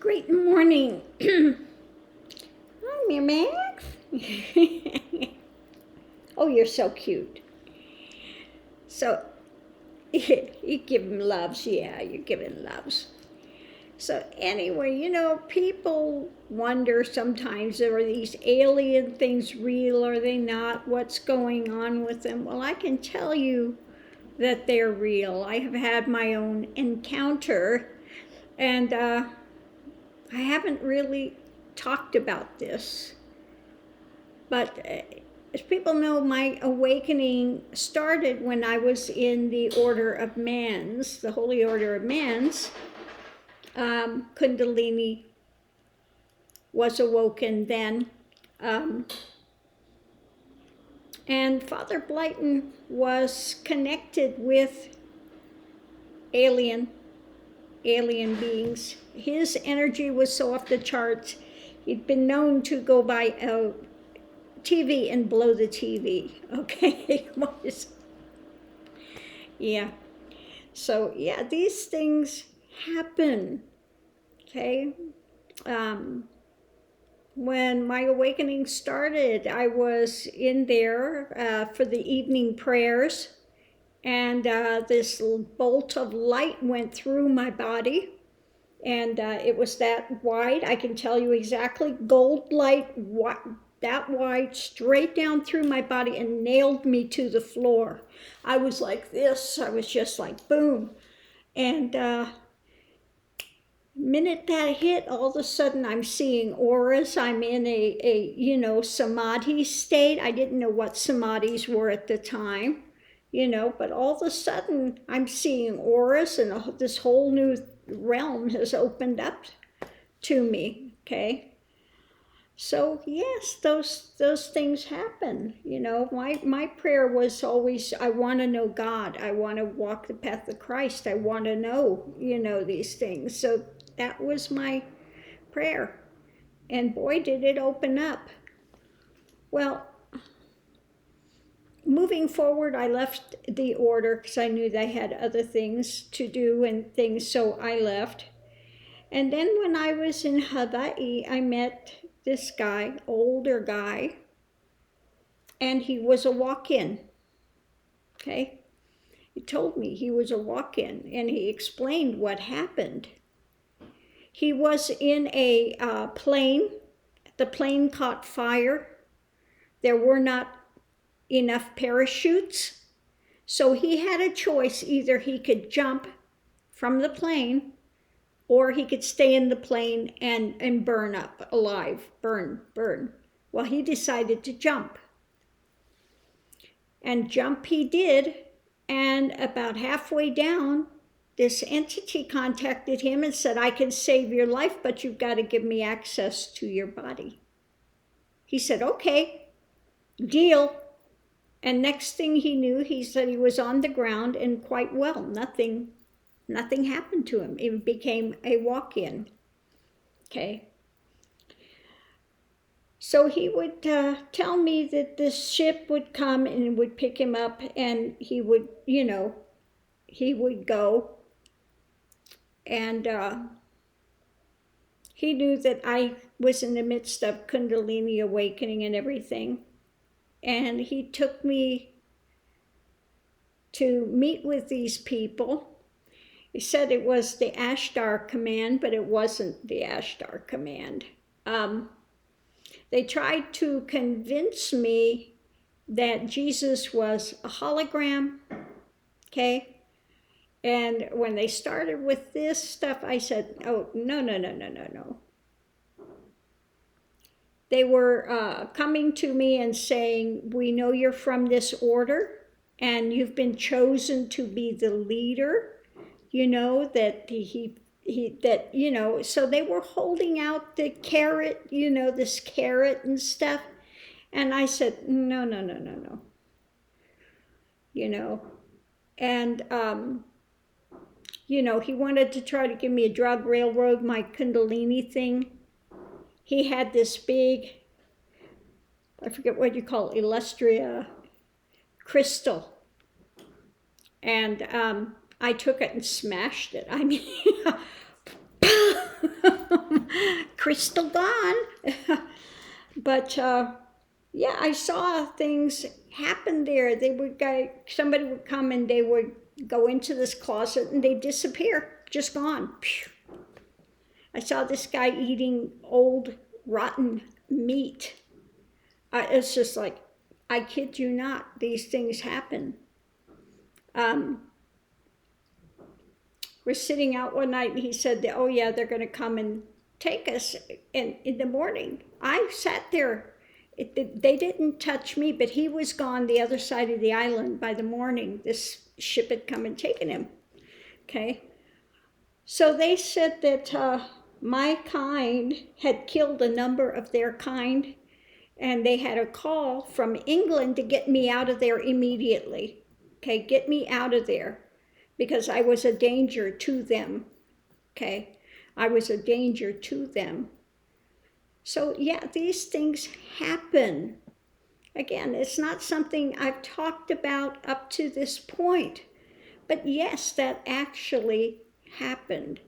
Great morning. Hi, Max. Oh, you're so cute. So, you give him loves. Yeah, you're giving loves. So anyway, people wonder sometimes, are these alien things real? Are they not? What's going on with them? Well, I can tell you that they're real. I have had my own encounter, and I haven't really talked about this. But as people know, my awakening started when I was in the Order of Mans, the Holy Order of Mans. Kundalini was awoken then. And Father Blyton was connected with alien beings. His energy was so off the charts. He'd been known to go by a TV and blow the TV. Okay. Yeah. So yeah, these things happen. Okay. When my awakening started, I was in there for the evening prayers, and this bolt of light went through my body, and it was that wide. I can tell you exactly, gold light, that wide, straight down through my body, and nailed me to the floor. I was like this. I was just like boom, and minute that hit, all of a sudden I'm seeing auras. I'm in a samadhi state. I didn't know what samadhis were at the time, but all of a sudden I'm seeing auras, and this whole new realm has opened up to me. Okay. So yes, those things happen. My prayer was always, I want to know God. I want to walk the path of Christ. I want to know, these things. So that was my prayer. And boy, did it open up. Well, moving forward, I left the order because I knew they had other things to do and things, so I left. And then when I was in Hawaii, I met this guy, older guy, and he was a walk-in. Okay? He told me he was a walk-in, and he explained what happened. He was in a plane. The plane caught fire. There were not enough parachutes. So he had a choice. Either he could jump from the plane, or he could stay in the plane and burn up alive. Burn. Well, he decided to jump. And jump he did. And about halfway down, this entity contacted him and said, I can save your life, but you've got to give me access to your body. He said, okay, deal. And next thing he knew, he said he was on the ground and quite well. Nothing happened to him. It became a walk-in. Okay. So he would tell me that this ship would come and would pick him up, and he would go. And he knew that I was in the midst of Kundalini awakening and everything. And he took me to meet with these people. He said it was the Ashtar Command, but it wasn't the Ashtar Command. They tried to convince me that Jesus was a hologram, okay? And when they started with this stuff, I said, oh, no. They were coming to me and saying, we know you're from this order, and you've been chosen to be the leader, that so they were holding out the carrot, this carrot and stuff. And I said, no. And, he wanted to try to give me a drug railroad, my Kundalini thing. He had this big, I forget what you call it, Illustria crystal. And I took it and smashed it. I mean, oh crystal gone. But yeah, I saw things happen there. Somebody would come and they would go into this closet and they'd disappear, just gone. I saw this guy eating old rotten meat. It's just like, I kid you not, these things happen. We're sitting out one night and he said, oh yeah, they're going to come and take us in the morning. I sat there. They didn't touch me, but he was gone the other side of the island by the morning. This ship had come and taken him. Okay. So they said that my kind had killed a number of their kind, and they had a call from England to get me out of there immediately. Okay, get me out of there because I was a danger to them. Okay, I was a danger to them. So yeah, these things happen. Again, it's not something I've talked about up to this point, but yes, that actually happened.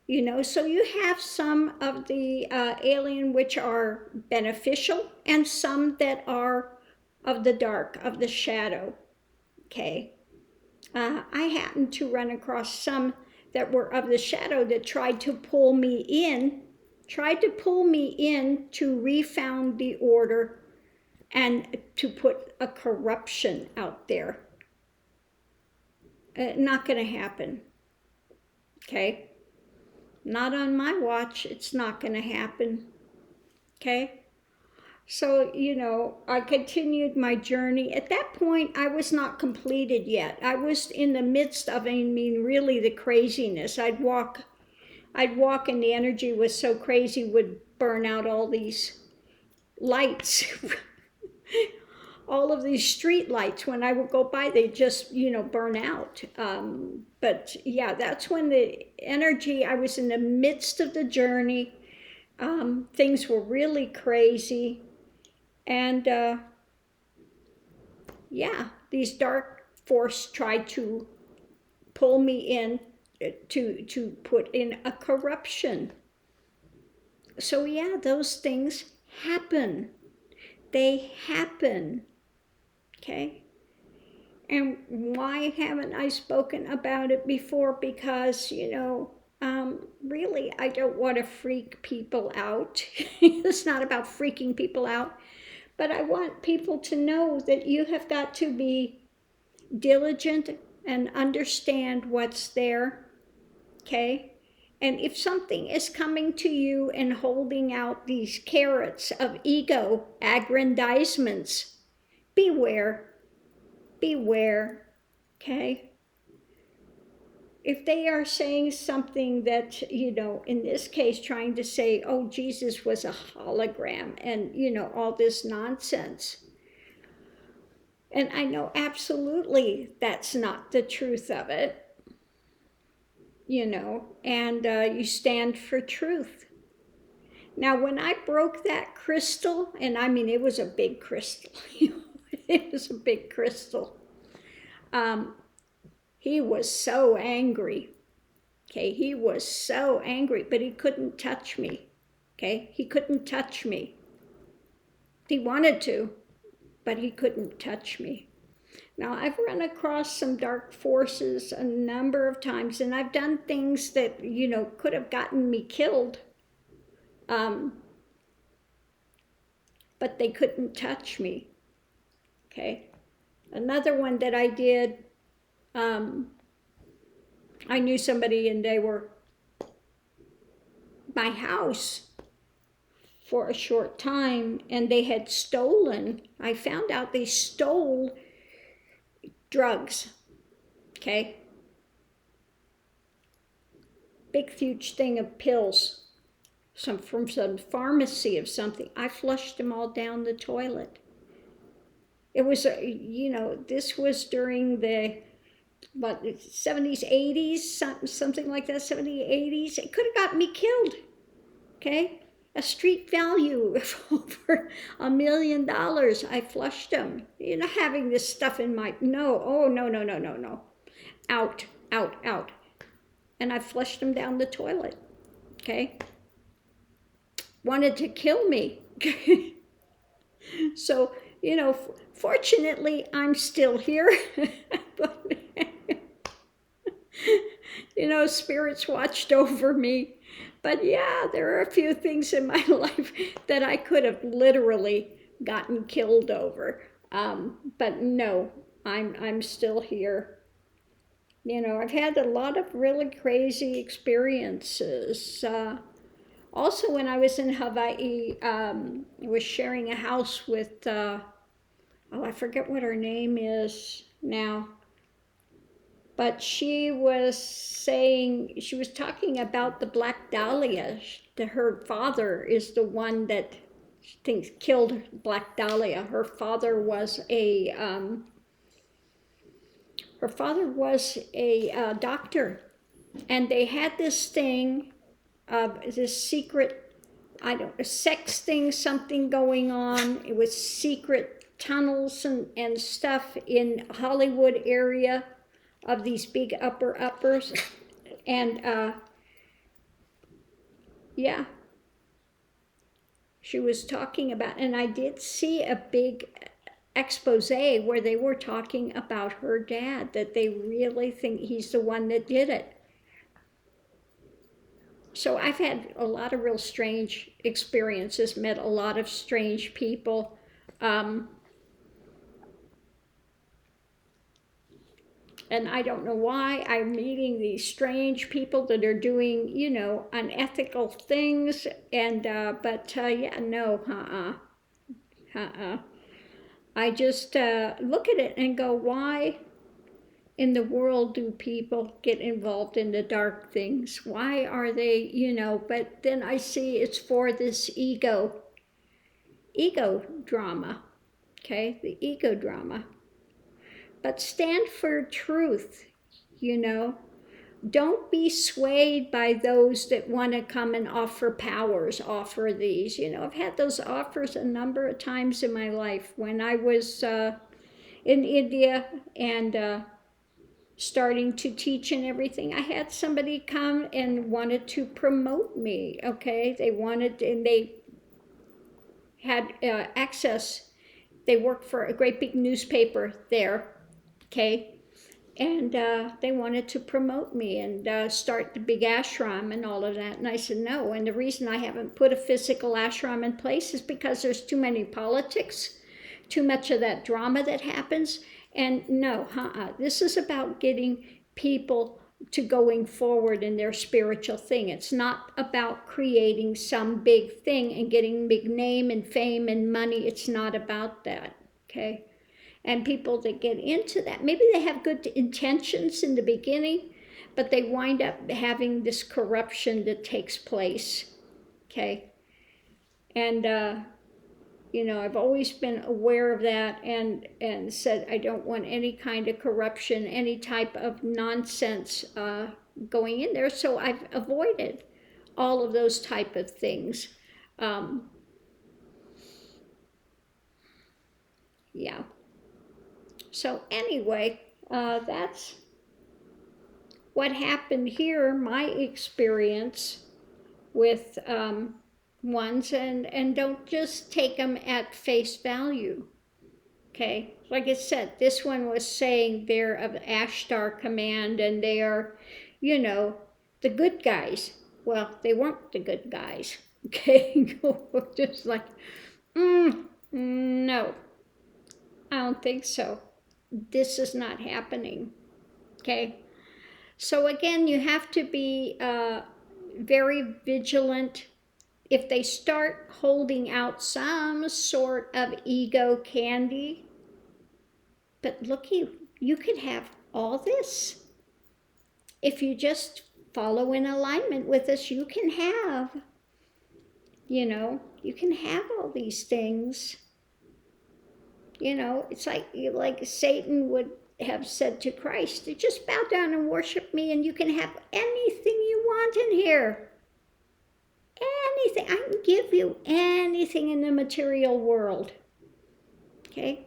You know, so you have some of the alien which are beneficial and some that are of the dark, of the shadow. Okay. I happened to run across some that were of the shadow that tried to pull me in to refound the order and to put a corruption out there. Not going to happen. Okay. Not on my watch, it's not going to happen. Okay? So, you know, I continued my journey. At that point, I was not completed yet. I was in the midst of, really the craziness. I'd walk and the energy was so crazy, would burn out all these lights. All of these street lights, when I would go by, they just, burn out. But yeah, that's when the energy, I was in the midst of the journey. Things were really crazy. And yeah, these dark force tried to pull me in to put in a corruption. So yeah, those things happen. They happen. Okay? And why haven't I spoken about it before? Because, really, I don't want to freak people out. It's not about freaking people out. But I want people to know that you have got to be diligent and understand what's there. Okay? And if something is coming to you and holding out these carrots of ego aggrandizements, beware. Beware, okay? If they are saying something that, in this case, trying to say, oh, Jesus was a hologram and, all this nonsense. And I know absolutely that's not the truth of it, and you stand for truth. Now, when I broke that crystal, and it was a big crystal, it was a big crystal. He was so angry. Okay, he was so angry, but he couldn't touch me. Okay, he couldn't touch me. He wanted to, but he couldn't touch me. Now, I've run across some dark forces a number of times, and I've done things that, could have gotten me killed. But they couldn't touch me. Okay. Another one that I did, I knew somebody and they were my house for a short time and they had stolen. I found out they stole drugs. Okay. Big, huge thing of pills. From some pharmacy of something. I flushed them all down the toilet. It was, this was during the 70s, 80s, something like that, 70s, 80s. It could have got me killed, okay? A street value of over $1 million. I flushed them. Having this stuff in my, no. Out. And I flushed them down the toilet, okay? wanted to kill me. So, fortunately, I'm still here. But, spirits watched over me. But yeah, there are a few things in my life that I could have literally gotten killed over. But no, I'm still here. I've had a lot of really crazy experiences. Also, when I was in Hawaii, I was sharing a house with, I forget what her name is now, but she was talking about the Black Dahlia. Her father is the one that she thinks killed Black Dahlia. Her father was a doctor, and they had this thing of this secret, sex thing, something going on. It was secret tunnels and stuff in Hollywood area of these big uppers. And yeah, she was talking about, and I did see a big expose where they were talking about her dad, that they really think he's the one that did it. So I've had a lot of real strange experiences, met a lot of strange people. And I don't know why I'm meeting these strange people that are doing, unethical things. And, yeah, no, I just look at it and go, why in the world do people get involved in the dark things? Why are they, but then I see it's for this ego drama, okay, the ego drama. But stand for truth, Don't be swayed by those that want to come and offer offer these. I've had those offers a number of times in my life. When I was in India and starting to teach and everything, I had somebody come and wanted to promote me, okay? They had access. They worked for a great big newspaper there, okay? And they wanted to promote me and start the big ashram and all of that. And I said no. And the reason I haven't put a physical ashram in place is because there's too many politics, too much of that drama that happens. And no, this is about getting people to going forward in their spiritual thing. It's not about creating some big thing and getting big name and fame and money. It's not about that, okay? And people that get into that, maybe they have good intentions in the beginning, but they wind up having this corruption that takes place, okay? And, I've always been aware of that and said I don't want any kind of corruption, any type of nonsense going in there. So I've avoided all of those type of things. Yeah. So anyway, that's what happened here, my experience with ones, and don't just take them at face value, okay? Like I said, this one was saying they're of Ashtar command and they are, the good guys. Well, they weren't the good guys, okay? Just like, no, I don't think so. This is not happening, okay? So again, you have to be very vigilant. If they start holding out some sort of ego candy, but look, you could have all this. If you just follow in alignment with us, you can have, you can have all these things. It's like Satan would have said to Christ, just bow down and worship me and you can have anything you want in here. Anything. I can give you anything in the material world. Okay?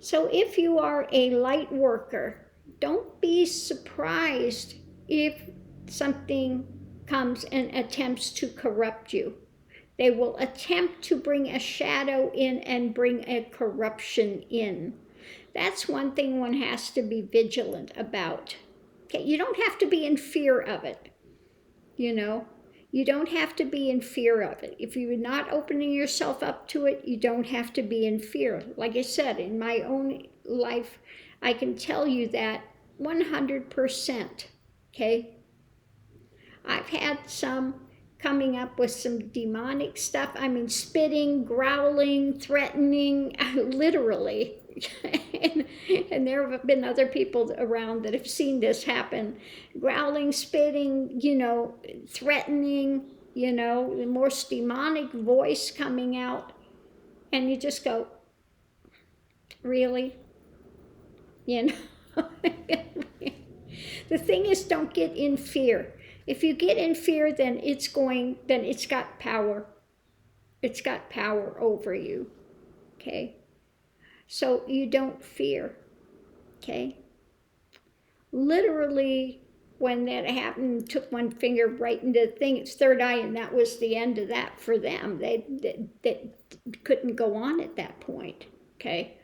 So if you are a light worker, don't be surprised if something comes and attempts to corrupt you. They will attempt to bring a shadow in and bring a corruption in. That's one thing one has to be vigilant about. Okay, you don't have to be in fear of it, you know. You don't have to be in fear of it. If you're not opening yourself up to it, you don't have to be in fear. Like I said, in my own life, I can tell you that 100%, okay? I've had some coming up with some demonic stuff. I mean, spitting, growling, threatening, literally. and there have been other people around that have seen this happen. Growling, spitting, threatening, the most demonic voice coming out. And you just go, really? The thing is, don't get in fear. If you get in fear, then it's got power. It's got power over you, okay? So you don't fear, okay? Literally, when that happened, took one finger right into the thing, its third eye, and that was the end of that for them. They couldn't go on at that point, okay?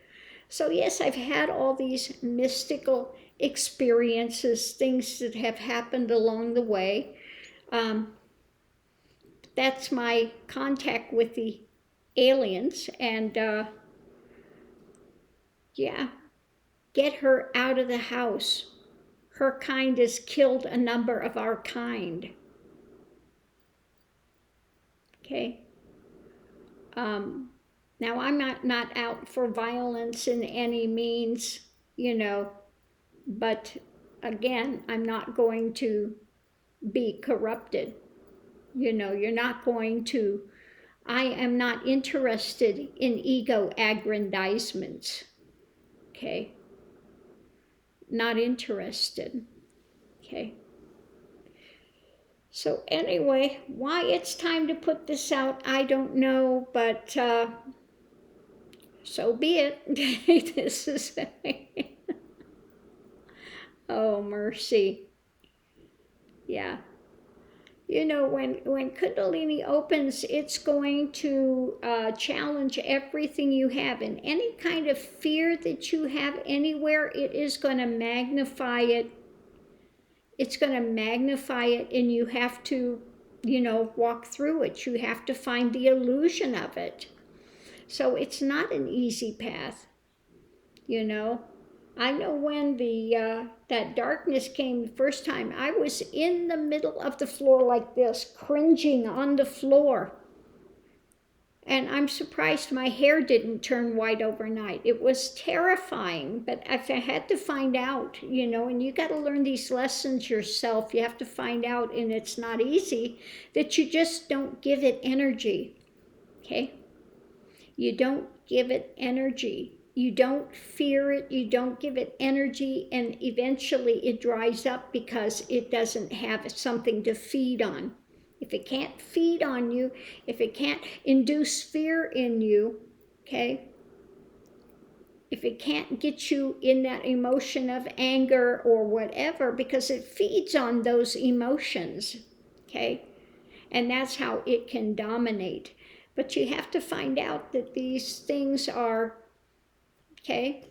So yes, I've had all these mystical experiences, things that have happened along the way. That's my contact with the aliens, and yeah, get her out of the house. Her kind has killed a number of our kind. Okay. Now I'm not out for violence in any means, but again, I'm not going to be corrupted. You're not going to, I am not interested in ego aggrandizements. Okay. Not interested. Okay. So anyway, why it's time to put this out, I don't know, but so be it. This is, oh, mercy. Yeah. When Kundalini opens, it's going to challenge everything you have. And any kind of fear that you have anywhere, it is going to magnify it. It's going to magnify it, and you have to, walk through it. You have to find the illusion of it. So it's not an easy path, I know when that darkness came the first time, I was in the middle of the floor like this, cringing on the floor. And I'm surprised my hair didn't turn white overnight. It was terrifying, but I had to find out, and you got to learn these lessons yourself. You have to find out, and it's not easy, that you just don't give it energy, okay? You don't give it energy. You don't fear it, you don't give it energy, and eventually it dries up because it doesn't have something to feed on. If it can't feed on you, if it can't induce fear in you, okay? If it can't get you in that emotion of anger or whatever, because it feeds on those emotions, okay? And that's how it can dominate. But you have to find out that these things are, okay,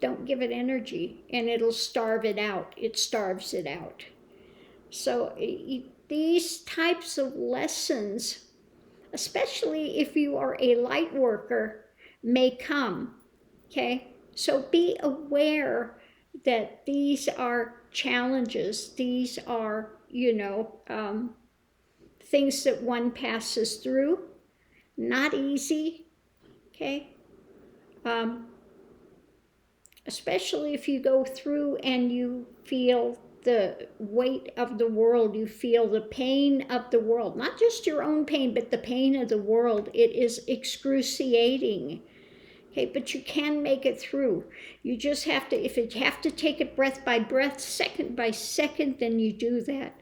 don't give it energy, and it'll starve it out. It starves it out. So these types of lessons, especially if you are a light worker, may come, okay? So be aware that these are challenges. These are, things that one passes through. Not easy, okay? Especially if you go through and you feel the weight of the world, you feel the pain of the world, not just your own pain, but the pain of the world. It is excruciating, okay? But you can make it through. You just have to, if you have to take it breath by breath, second by second, then you do that.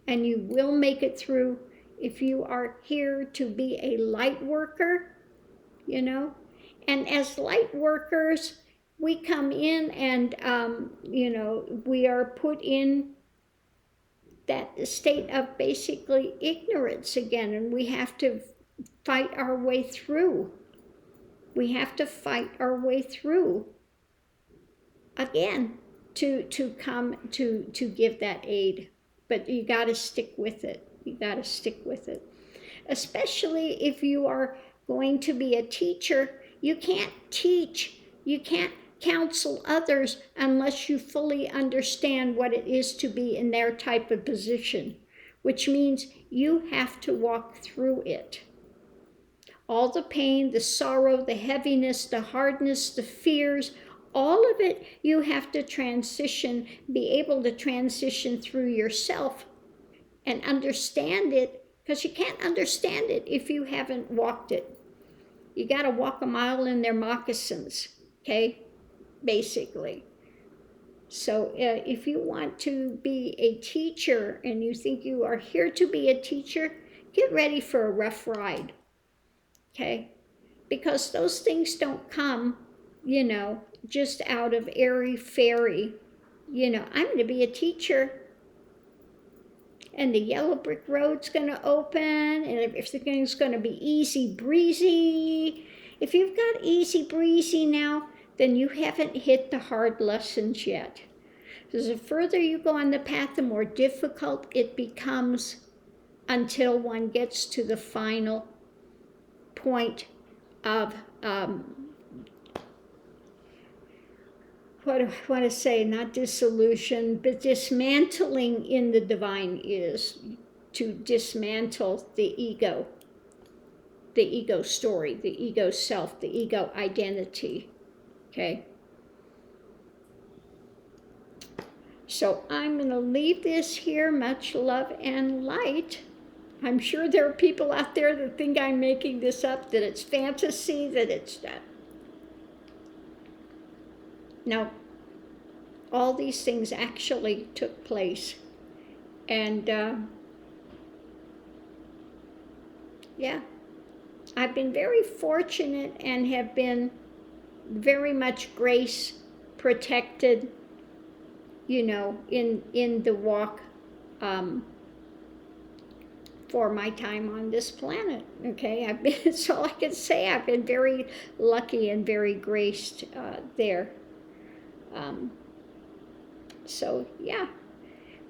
And you will make it through if you are here to be a light worker, And as light workers, we come in and, we are put in that state of basically ignorance again, and we have to fight our way through. We have to fight our way through again to come to give that aid. But you got to stick with it. You got to stick with it. Especially if you are going to be a teacher, you can't teach, you can't counsel others unless you fully understand what it is to be in their type of position, which means you have to walk through it. All the pain, the sorrow, the heaviness, the hardness, the fears, all of it you have to transition, be able to transition through yourself and understand it, because you can't understand it if you haven't walked it. You got to walk a mile in their moccasins, okay? Basically. So if you want to be a teacher and you think you are here to be a teacher, get ready for a rough ride, okay? Because those things don't come, just out of airy-fairy, I'm going to be a teacher and the yellow brick road's going to open and everything's going to be easy breezy. If you've got easy breezy now, then you haven't hit the hard lessons yet. Because the further you go on the path, the more difficult it becomes until one gets to the final point of, what do I want to say, not dissolution, but dismantling in the divine is to dismantle the ego story, the ego self, the ego identity. Okay. So I'm going to leave this here. Much love and light. I'm sure there are people out there that think I'm making this up, that it's fantasy, that it's that. No. All these things actually took place. And yeah, I've been very fortunate and have been very much grace protected, in the walk for my time on this planet. Okay, that's all I can say. I've been very lucky and very graced there. So yeah,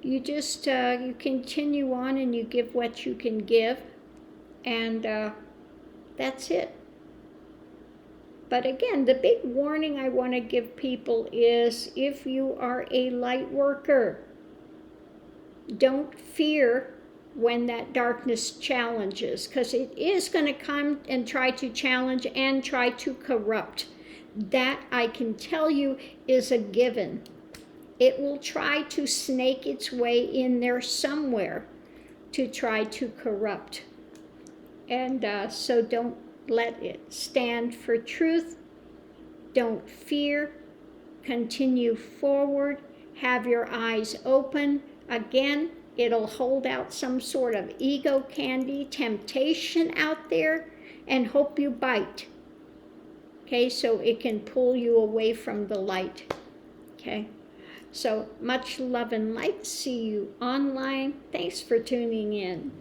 you just you continue on and you give what you can give, and that's it. But again, the big warning I want to give people is, if you are a light worker, don't fear when that darkness challenges, because it is going to come and try to challenge and try to corrupt. That, I can tell you, is a given. It will try to snake its way in there somewhere to try to corrupt. And so don't let it. Stand for truth. Don't fear. Continue forward. Have your eyes open. Again, it'll hold out some sort of ego candy, temptation out there, and hope you bite. Okay, so it can pull you away from the light. Okay, so much love and light. See you online. Thanks for tuning in.